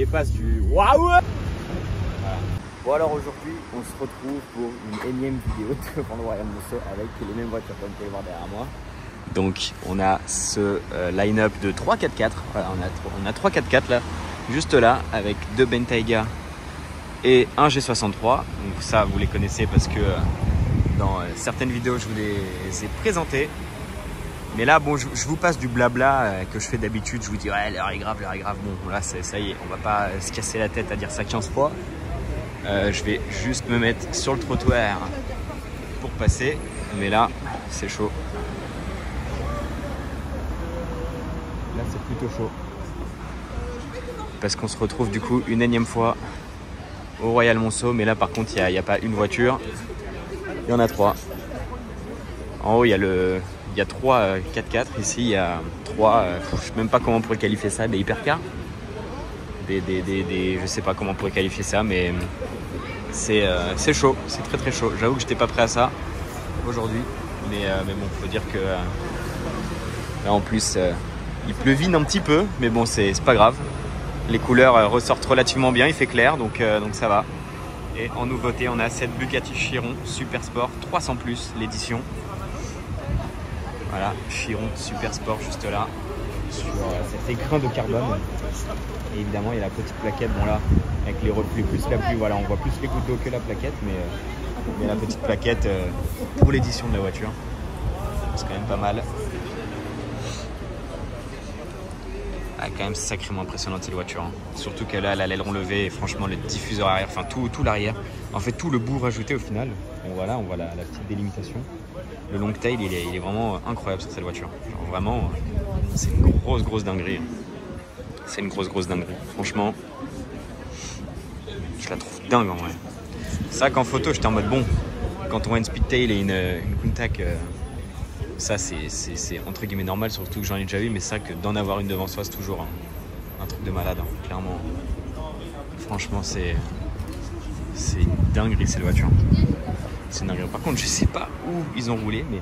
dépasse du waouh. Voilà. Bon alors aujourd'hui on se retrouve pour une énième vidéo de Grand Royal Monceau avec les mêmes voitures comme vous pouvez voir derrière moi. Donc on a ce line-up de 3 4x4. Voilà, on a 3 4x4 là, juste là, avec 2 Bentayga et un G63. Donc ça vous les connaissez parce que dans certaines vidéos je vous les ai présentés. Mais là bon je vous passe du blabla que je fais d'habitude. Je vous dis ouais l'heure est grave, l'heure est grave. Bon là ça y est, on va pas se casser la tête à dire ça 15 fois. Je vais juste me mettre sur le trottoir pour passer. Mais là c'est chaud. Là c'est plutôt chaud. Parce qu'on se retrouve du coup une énième fois au Royal Monceau. Mais là par contre il n'y a pas une voiture. Il y en a 3. En haut il y a 3 4x4. Ici il y a 3, je ne sais même pas comment on pourrait qualifier ça, des hypercars. Je sais pas comment on pourrait qualifier ça, mais c'est chaud, c'est très très chaud. J'avoue que j'étais pas prêt à ça aujourd'hui. Mais bon, faut dire que là en plus il pleuvine un petit peu, mais bon c'est pas grave. Les couleurs ressortent relativement bien, il fait clair, donc ça va. Et en nouveauté, on a cette Bugatti Chiron Super Sport 300 plus, l'édition. Voilà, Chiron Super Sport juste là, sur cet écrin de carbone. Et évidemment, il y a la petite plaquette, bon là, avec les reflets plus la pluie, voilà, on voit plus les gouttes d'eau que la plaquette, mais la petite plaquette pour l'édition de la voiture. C'est quand même pas mal. Ah, quand même sacrément impressionnante cette voiture, hein. Surtout qu'elle a l'aileron levé et franchement le diffuseur arrière, enfin tout l'arrière, en fait tout le bout rajouté au final. Donc voilà, on voit la petite délimitation. Le long tail il est vraiment incroyable sur cette voiture. Genre vraiment c'est une grosse dinguerie. C'est une grosse dinguerie. Franchement je la trouve dingue en vrai. C'est vrai qu'en photo j'étais en mode bon, quand on voit une Speedtail et une Countach, ça c'est entre guillemets normal, surtout que j'en ai déjà vu, mais c'est vrai que d'en avoir une devant soi c'est toujours un truc de malade, hein, clairement. Franchement c'est une dinguerie cette voiture. C'est une dinguerie. Par contre je sais pas où ils ont roulé, mais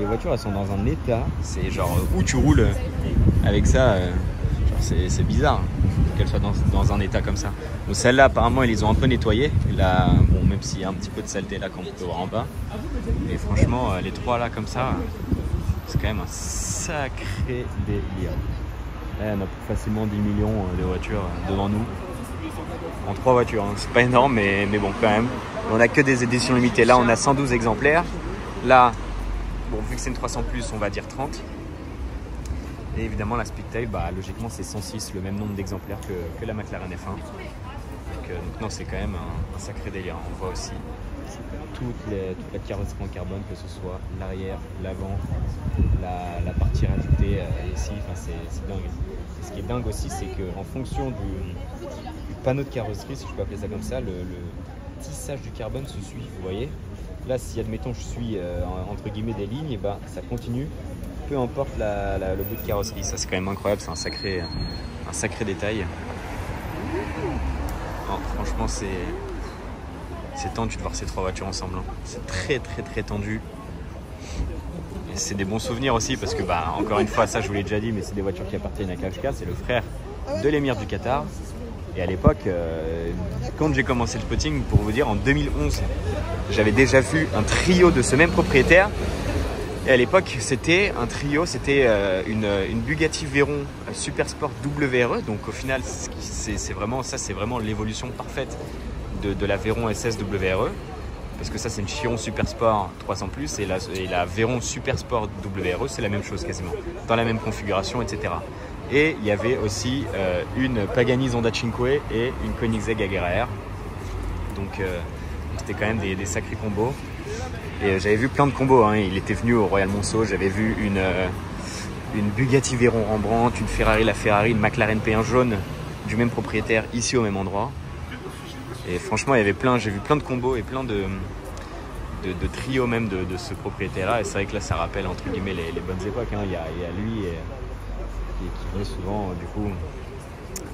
les voitures elles sont dans un état, c'est genre où tu roules avec ça, c'est bizarre qu'elles soient dans un état comme ça. Donc celle-là apparemment ils les ont un peu nettoyées. Là, bon, même s'il y a un petit peu de saleté là comme on peut voir en bas. Mais franchement les 3 là comme ça, c'est quand même un sacré délire. Là on a facilement 10 millions de voitures devant nous. En 3 voitures, hein. C'est pas énorme mais bon quand même. On a que des éditions limitées. Là on a 112 exemplaires. Là, bon vu que c'est une 300 plus, on va dire 30. Et évidemment la Speedtail, bah, logiquement c'est 106, le même nombre d'exemplaires que la McLaren F1. Donc non, c'est quand même un sacré délire. On voit aussi toute la carrosserie en carbone, que ce soit l'arrière, l'avant, la partie rajoutée ici, enfin, c'est dingue. Et ce qui est dingue aussi, c'est qu'en fonction du panneau de carrosserie, si je peux appeler ça comme ça, le tissage du carbone se suit, vous voyez. Là, si admettons je suis entre guillemets des lignes, et ben, ça continue, peu importe le bout de carrosserie. Ça c'est quand même incroyable, c'est un sacré détail. Non, franchement c'est tendu de voir ces 3 voitures ensemble, hein. C'est très tendu. Et c'est des bons souvenirs aussi parce que bah encore une fois, ça je vous l'ai déjà dit, mais c'est des voitures qui appartiennent à Kavka, c'est le frère de l'émir du Qatar. Et à l'époque, quand j'ai commencé le spotting, pour vous dire, en 2011, j'avais déjà vu un trio de ce même propriétaire. Et à l'époque, c'était un trio, c'était une Bugatti Veyron Super Sport WRE. Donc au final, c'est vraiment l'évolution parfaite de la Veyron SS WRE. Parce que ça, c'est une Chiron Super Sport 300 plus et la Veyron Super Sport WRE, c'est la même chose quasiment, dans la même configuration, etc. Et il y avait aussi une Pagani Zonda Cinque et une Koenigsegg Agera R. Donc c'était quand même des sacrés combos. Et j'avais vu plein de combos, hein. Il était venu au Royal Monceau, j'avais vu une Bugatti Veyron Rembrandt, une Ferrari La Ferrari, une McLaren P1 jaune du même propriétaire ici au même endroit. Et franchement j'ai vu plein de combos et plein de trios même de ce propriétaire là. Et c'est vrai que là ça rappelle entre guillemets les bonnes époques, hein. Il y a lui qui venait souvent du coup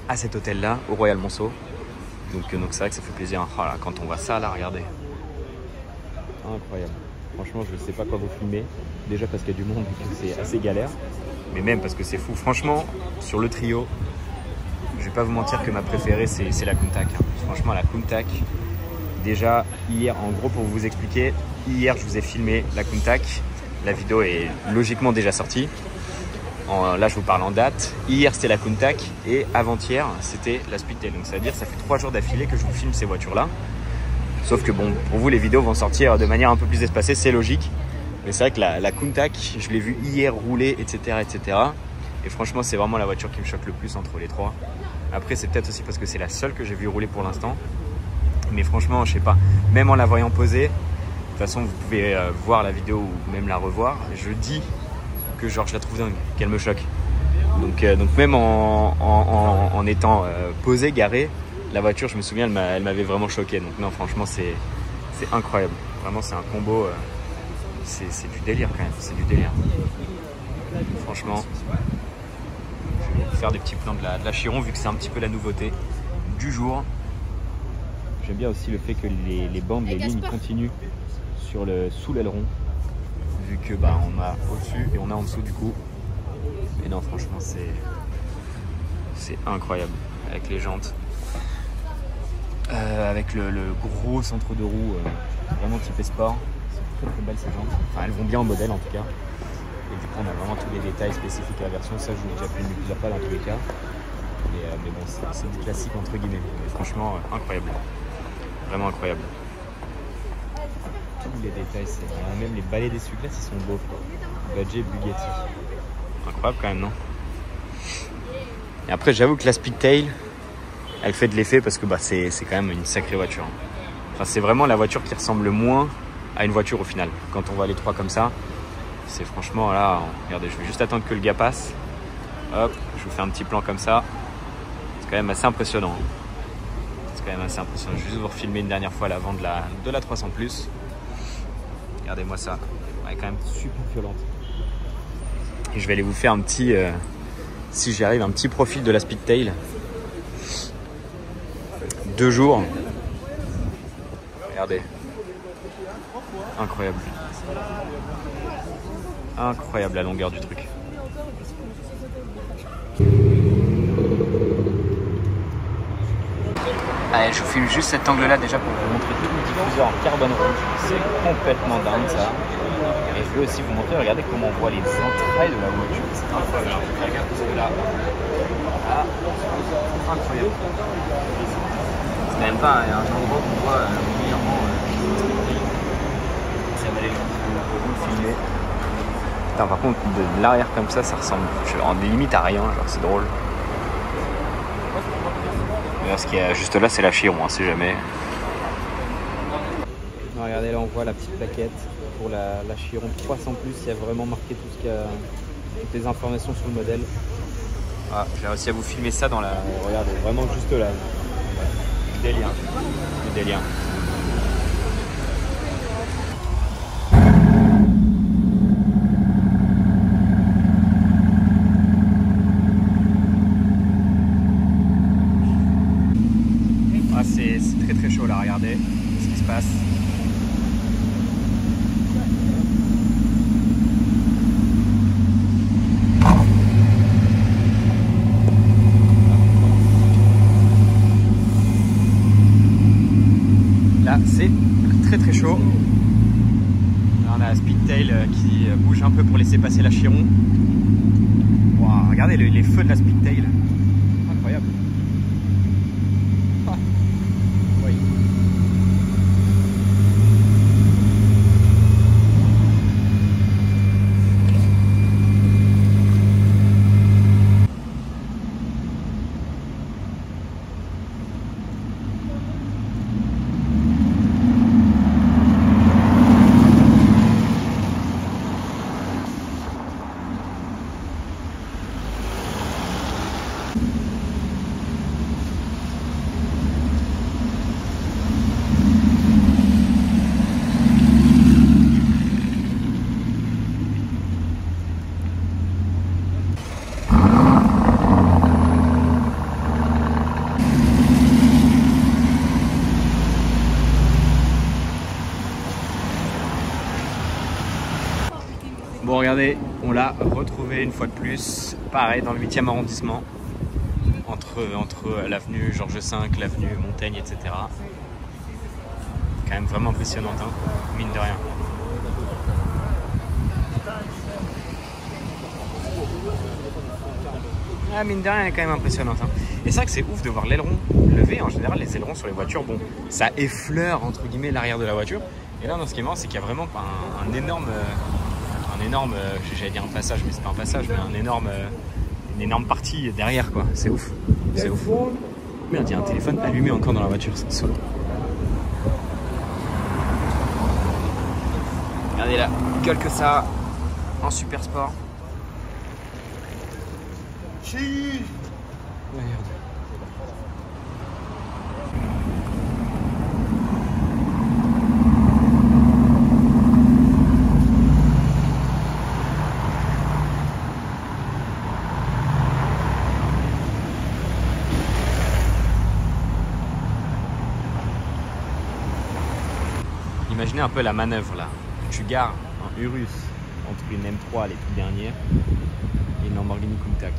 à cet hôtel là au Royal Monceau. Donc c'est vrai que ça fait plaisir, hein. Oh là, quand on voit ça là, regardez. Incroyable. Franchement, je ne sais pas quoi vous filmer. Déjà parce qu'il y a du monde et que c'est assez galère. Mais même parce que c'est fou. Franchement, sur le trio, je vais pas vous mentir que ma préférée c'est la Countach. Franchement, la Countach, déjà hier, en gros pour vous expliquer, hier je vous ai filmé la Countach. La vidéo est logiquement déjà sortie. Là je vous parle en date. Hier c'était la Countach et avant-hier c'était la Speedtail. Donc ça veut dire que ça fait 3 jours d'affilée que je vous filme ces voitures là. Sauf que bon, pour vous les vidéos vont sortir de manière un peu plus espacée, c'est logique. Mais c'est vrai que la Countach, je l'ai vue hier rouler, etc. etc. Et franchement, c'est vraiment la voiture qui me choque le plus entre les trois. Après, c'est peut-être aussi parce que c'est la seule que j'ai vue rouler pour l'instant. Mais franchement, je sais pas, même en la voyant poser, de toute façon, vous pouvez voir la vidéo ou même la revoir. Je dis que genre, je la trouve dingue, qu'elle me choque. Donc même en étant posée, garée, la voiture, je me souviens, elle m'avait vraiment choqué. Donc non, franchement, c'est incroyable. Vraiment, c'est un combo... c'est du délire quand même, c'est du délire. Franchement, je vais vous faire des petits plans de la Chiron vu que c'est un petit peu la nouveauté du jour. J'aime bien aussi le fait que les bandes, les lignes continuent sous l'aileron, vu que bah, on a au-dessus et on a en dessous du coup. Et non, franchement, c'est incroyable avec les jantes. Avec le gros centre de roue, vraiment type sport. Très belles ces jantes, enfin elles vont bien au modèle en tout cas, et du coup on a vraiment tous les détails spécifiques à la version. Ça je vous l'ai déjà filmé plusieurs fois dans tous les cas, mais bon c'est du classique entre guillemets. Et franchement incroyable, vraiment incroyable. Tous les détails, c'est même les balais d'essuie-glace ils sont beaux quoi. Budget Bugatti, incroyable quand même, non? Et après j'avoue que la Speedtail elle fait de l'effet parce que bah, c'est quand même une sacrée voiture. Enfin c'est vraiment la voiture qui ressemble le moins à une voiture au final. Quand on voit les trois comme ça, c'est franchement là, regardez, je vais juste attendre que le gars passe. Hop, je vous fais un petit plan comme ça. C'est quand même assez impressionnant. C'est quand même assez impressionnant. Je vais juste vous refilmer une dernière fois l'avant de la 300 Plus. Regardez-moi ça. Elle est quand même super violente. Et je vais aller vous faire un petit, si j'y arrive, un petit profil de la Speedtail. 2 jours. Regardez. Incroyable. Incroyable la longueur du truc. Allez, je vous filme juste cet angle là déjà pour vous montrer tout le diffuseur en carbone rouge. C'est complètement dingue ça. Et je veux aussi vous montrer, regardez comment on voit les entrailles de la voiture. C'est incroyable. Regarde ce là. Ah, incroyable. C'est même pas un endroit qu'on voit régulièrement. Ça va aller vous filmer. Putain, par contre, de l'arrière comme ça ressemble en limite à rien, genre c'est drôle. Là, ce qu'il y a juste là, c'est la Chiron, hein, c'est jamais. Non, regardez, là on voit la petite plaquette pour la Chiron 300 Plus. Il y a vraiment marqué tout ce qu'il y a, toutes les informations sur le modèle. Ah, j'ai réussi à vous filmer ça dans la. Regardez, vraiment juste là. Du délire. Du délire. C'est très chaud là, regardez ce qui se passe. Là c'est très chaud. Là, on a la Speedtail qui bouge un peu pour laisser passer la Chiron. Wow, regardez les feux de la Speedtail. Incroyable. Bon regardez, on l'a retrouvé une fois de plus, pareil dans le 8e arrondissement. entre l'avenue Georges V, l'avenue Montaigne, etc. Quand même vraiment impressionnante, hein, mine de rien. Ah, mine de rien, elle est quand même impressionnante. Hein. Et c'est vrai que c'est ouf de voir l'aileron levé. En général, les ailerons sur les voitures, bon, ça effleure entre guillemets l'arrière de la voiture. Et là, dans ce qui est marrant, c'est qu'il y a vraiment un énorme, j'allais dire un passage, mais c'est pas un passage, mais une énorme partie derrière, quoi. C'est ouf. C'est ouf. Merde, il y a un téléphone allumé encore dans la voiture, c'est solo. Regardez là, gueule que ça, en super sport. Merde. Imaginez un peu la manœuvre là. Tu gares un Urus entre une M3, les toutes dernières, et une Lamborghini Countach.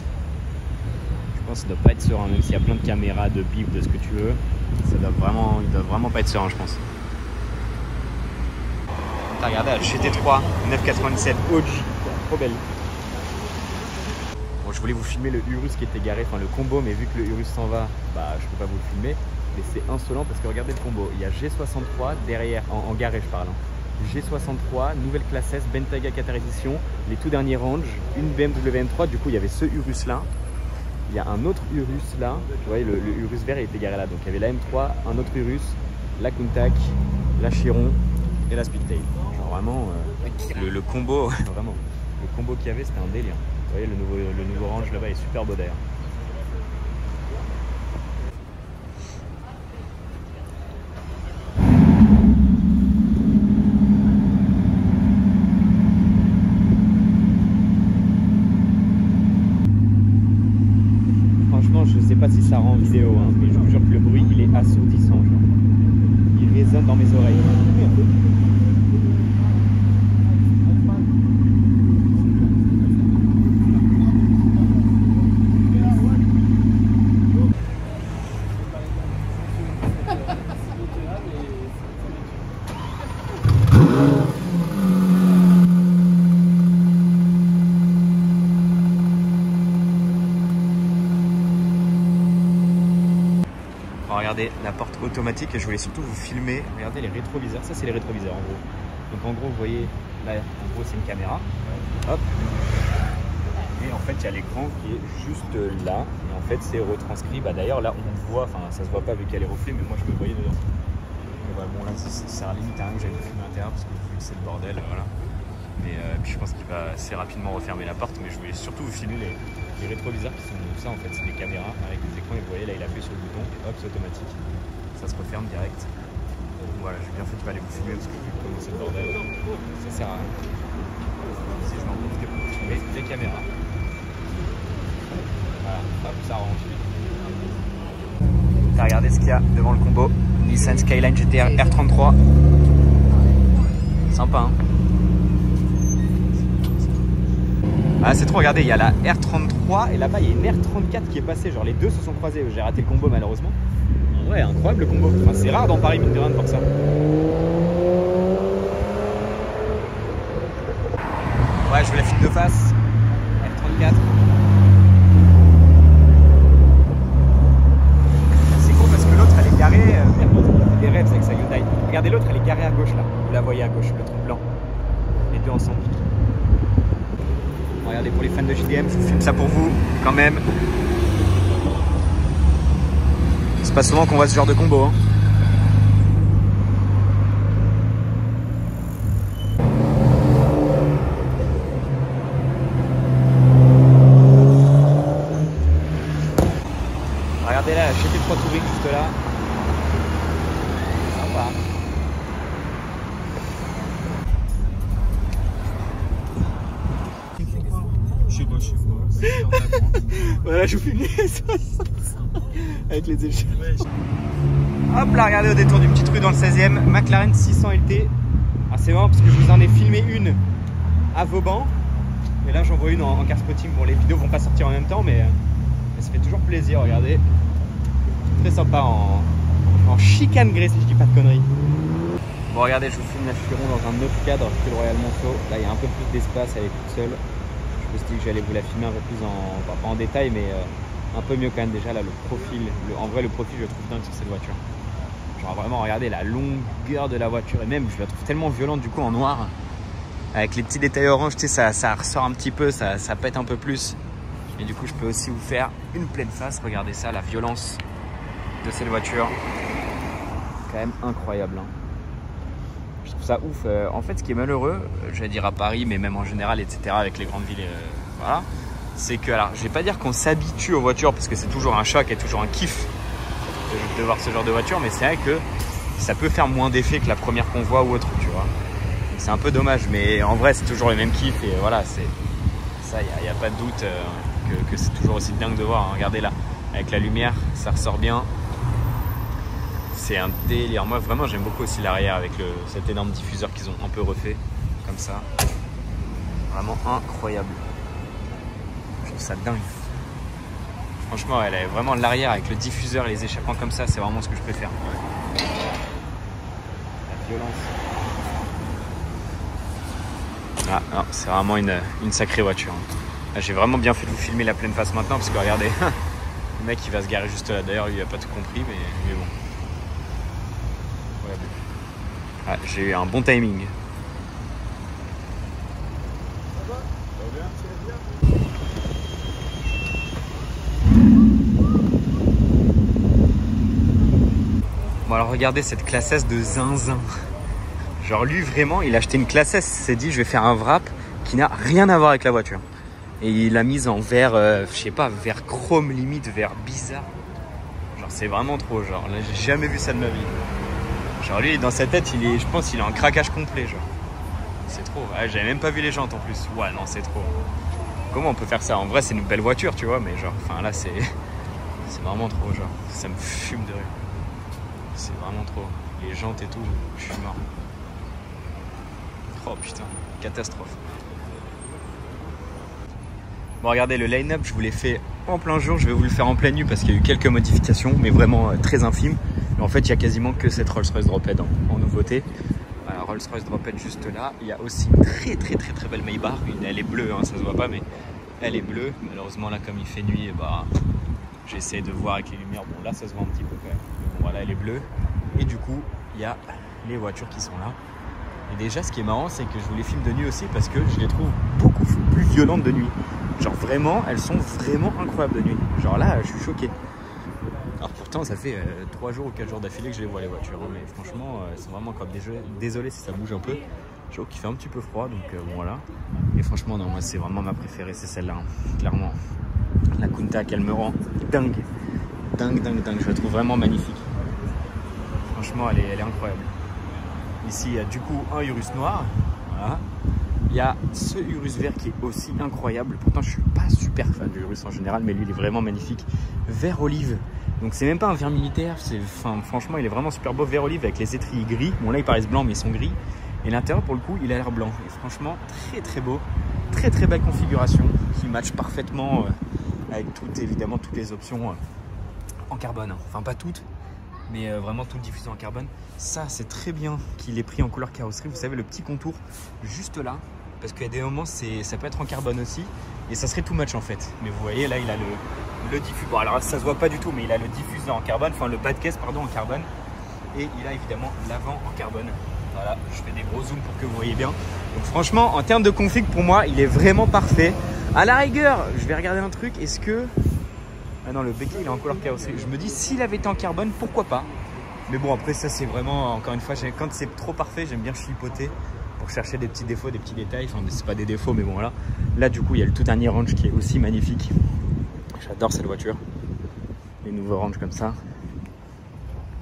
Je pense que ça doit pas être serein, même s'il y a plein de caméras, de bip, de ce que tu veux. Il doit vraiment pas être serein, je pense. T'as regardé la GT3 997 OG, trop belle. Bon, je voulais vous filmer le Urus qui était garé, enfin le combo, mais vu que le Urus s'en va, bah je peux pas vous le filmer. Mais c'est insolent parce que regardez le combo. Il y a G63 derrière, en garé je parle. Hein. G63, nouvelle classe S, Bentayga 4 édition, les tout derniers range, une BMW M3. Du coup, il y avait ce Urus là. Il y a un autre Urus là. Vous voyez, le Urus vert il était garé là. Donc il y avait la M3, un autre Urus, la Countach, la Chiron et la Speedtail. Genre vraiment, le combo, vraiment. Le combo qu'il y avait, c'était un délire. Vous voyez, le nouveau range là-bas est super beau d'ailleurs. Je sais pas si ça rend en vidéo, hein, mais je vous jure que le bruit il est assourdissant. Genre. Il résonne dans mes oreilles. Regardez la porte automatique et je voulais surtout vous filmer. Regardez les rétroviseurs, ça c'est les rétroviseurs en gros. Donc en gros vous voyez là en gros c'est une caméra. Hop. Et en fait il y a l'écran qui est juste là. Et en fait c'est retranscrit. Bah, d'ailleurs là on me voit, enfin ça se voit pas vu qu'il y a les reflets, mais moi je me voyais dedans. Et voilà, bon là ça sert à limite à rien que j'aille filmer à l'intérieur parce que vu que c'est le bordel, voilà. Mais puis je pense qu'il va assez rapidement refermer la porte, mais je voulais surtout vous filmer les rétroviseurs qui sont ça en fait, c'est des caméras avec des écrans et vous voyez là il appuie sur le bouton et hop c'est automatique, ça se referme direct. Voilà, j'ai bien fait de pas aller vous filmer parce que vu comment c'est le bordel, ça sert à rien. Si je m'en profite pour vous filmer des caméras. Voilà, hop ça rentre. T'as regardé ce qu'il y a devant le combo Nissan Skyline GT-R R33. Sympa hein. Ah c'est trop, regardez, il y a la R33 et là-bas il y a une R34 qui est passée, genre les deux se sont croisés, j'ai raté le combo malheureusement. Ouais, incroyable le combo, enfin, c'est rare dans Paris mine de rien de voir ça. Ouais, je vous la filme de face, R34. C'est cool parce que l'autre elle est garée, des rêves avec sa Hyundai. Regardez l'autre elle est garée à gauche là, vous la voyez à gauche, le truc blanc, les deux ensemble. Regardez, pour les fans de JDM, je vous filme ça pour vous, quand même. C'est pas souvent qu'on voit ce genre de combo. Hein. Regardez là, la GT3 Touring juste là. Sympa. Je sais pas. Voilà, je vous filme avec les échelles. Hop là, regardez au détour d'une petite rue dans le 16e, McLaren 600 LT. Ah, c'est marrant parce que je vous en ai filmé une à Vauban. Et là, j'en vois une en car spotting. Bon, les vidéos vont pas sortir en même temps, mais se fait toujours plaisir, regardez. Très sympa en chicane gris si je dis pas de conneries. Bon regardez, je vous filme la Chiron dans un autre cadre que le Royal Monceau. Là il y a un peu plus d'espace, elle est toute seule. Je me suis dit que j'allais vous la filmer un peu plus pas en détail, mais un peu mieux quand même. Déjà là le profil, en vrai le profil je le trouve dingue sur cette voiture. Genre vraiment regardez la longueur de la voiture, et même je la trouve tellement violente du coup en noir. Avec les petits détails orange, tu sais, ça ressort un petit peu, ça pète un peu plus. Et du coup je peux aussi vous faire une pleine face. Regardez ça, la violence de cette voiture. Quand même incroyable hein. Je trouve ça ouf. En fait, ce qui est malheureux, je vais dire à Paris, mais même en général, etc., avec les grandes villes, voilà, c'est que, alors, je vais pas dire qu'on s'habitue aux voitures, parce que c'est toujours un choc et toujours un kiff de voir ce genre de voiture, mais c'est vrai que ça peut faire moins d'effet que la première qu'on voit ou autre, tu vois. C'est un peu dommage, mais en vrai, c'est toujours les mêmes kiffs, et voilà, c'est ça, il n'y a pas de doute que c'est toujours aussi dingue de voir. Hein. Regardez là, avec la lumière, ça ressort bien. C'est un délire. Moi vraiment j'aime beaucoup aussi l'arrière avec cet énorme diffuseur qu'ils ont un peu refait comme ça. Vraiment incroyable. Je trouve ça dingue. Franchement elle est vraiment l'arrière avec le diffuseur et les échappements comme ça, c'est vraiment ce que je préfère. La violence. Ah non, c'est vraiment une sacrée voiture. J'ai vraiment bien fait de vous filmer la pleine face maintenant parce que regardez, le mec il va se garer juste là. D'ailleurs il a pas tout compris mais bon. Ah, j'ai eu un bon timing. Bon alors regardez cette classe S de zinzin. Genre lui vraiment il a acheté une classe S, il s'est dit je vais faire un wrap qui n'a rien à voir avec la voiture. Et il l'a mise en vert, je sais pas, vert chrome limite, vert bizarre. Genre c'est vraiment trop, genre là j'ai jamais vu ça de ma vie. Genre lui dans sa tête je pense qu'il est en craquage complet genre. C'est trop, ouais, j'avais même pas vu les jantes en plus. Ouais non c'est trop. Comment on peut faire ça? En vrai c'est une belle voiture tu vois, mais genre, enfin là c'est vraiment trop genre. Ça me fume de rire. C'est vraiment trop. Les jantes et tout, je suis mort. Oh putain, catastrophe. Bon regardez le line-up je vous l'ai fait en plein jour, je vais vous le faire en pleine nuit parce qu'il y a eu quelques modifications mais vraiment très infimes. En fait, il n'y a quasiment que cette Rolls-Royce Drophead en nouveauté. Voilà, Rolls-Royce Drophead juste là. Il y a aussi une très belle Maybach. Elle est bleue, hein, ça se voit pas, mais elle est bleue. Malheureusement, là, comme il fait nuit, bah, j'essaie de voir avec les lumières. Bon, là, ça se voit un petit peu quand même. Mais bon, voilà, elle est bleue. Et du coup, il y a les voitures qui sont là. Et déjà, ce qui est marrant, c'est que je vous les filme de nuit aussi parce que je les trouve beaucoup plus violentes de nuit. Genre vraiment, elles sont vraiment incroyables de nuit. Genre là, je suis choqué. Alors pourtant ça fait 3 jours ou 4 jours d'affilée que je les vois les voitures hein, mais franchement elles sont vraiment encore désolé si ça bouge un peu. Je trouve qu'il fait un petit peu froid donc bon, voilà. Et franchement non moi c'est vraiment ma préférée, c'est celle-là hein, clairement. La Countach elle me rend dingue. Je la trouve vraiment magnifique. Franchement elle est incroyable. Ici il y a du coup un Urus noir. Voilà. Il y a ce Urus vert qui est aussi incroyable. Pourtant je suis pas super fan du Urus en général, mais lui il est vraiment magnifique. Vert olive. Donc c'est même pas un vert militaire, franchement il est vraiment super beau, vert olive avec les étriers gris. Bon là ils paraissent blancs mais ils sont gris. Et l'intérieur pour le coup il a l'air blanc. Et franchement très beau, très belle configuration qui match parfaitement avec évidemment toutes les options en carbone. Enfin pas toutes, mais vraiment toutes diffusées en carbone. Ça c'est très bien qu'il ait pris en couleur carrosserie, vous savez le petit contour juste là. Parce qu'il y a des moments ça peut être en carbone aussi et ça serait too much en fait. Mais vous voyez là il a le diffuseur, bon alors ça se voit pas du tout mais il a le diffuseur en carbone, enfin le bas de caisse pardon en carbone. Et il a évidemment l'avant en carbone. Voilà, je fais des gros zooms pour que vous voyez bien. Donc franchement en termes de config pour moi il est vraiment parfait. À la rigueur je vais regarder un truc, est-ce que... Ah non le béquet il est en couleur carrosserie. Je me dis s'il avait été en carbone pourquoi pas. Mais bon après ça c'est vraiment encore une fois quand c'est trop parfait j'aime bien chipoter pour chercher des petits défauts, des petits détails, enfin c'est pas des défauts mais bon voilà. Là du coup il y a le tout dernier range qui est aussi magnifique. J'adore cette voiture. Les nouveaux ranges comme ça.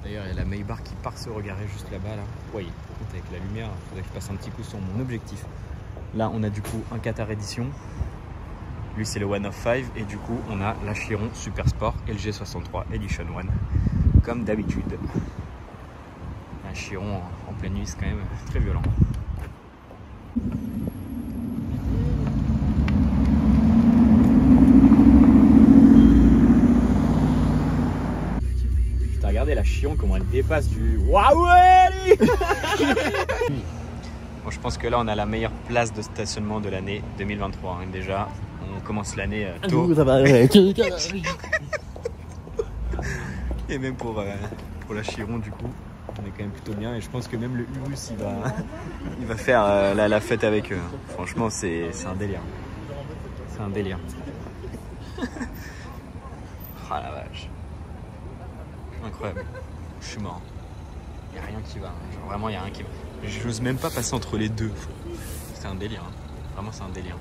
D'ailleurs il y a la Maybach qui part se regarder juste là-bas là. Oui, par contre avec la lumière, il faudrait que je passe un petit coup sur mon objectif. Là on a du coup un Qatar Edition. Lui c'est le One of 5 et du coup on a la Chiron Super Sport LG63 Edition 1 comme d'habitude. Un Chiron en pleine nuit c'est quand même très violent. passe du waouh allez. Bon, je pense que là, on a la meilleure place de stationnement de l'année 2023. Hein. Déjà, on commence l'année tôt. Et même pour la Chiron, du coup, on est quand même plutôt bien. Et je pense que même le Urus, il va faire la fête avec eux. Franchement, c'est un délire. C'est un délire. Ah la vache. Incroyable. Je suis mort. Il n'y a rien qui va. Genre, vraiment, il n'y a rien qui va. J'ose même pas passer entre les deux. C'est un délire. Hein. Vraiment, c'est un délire.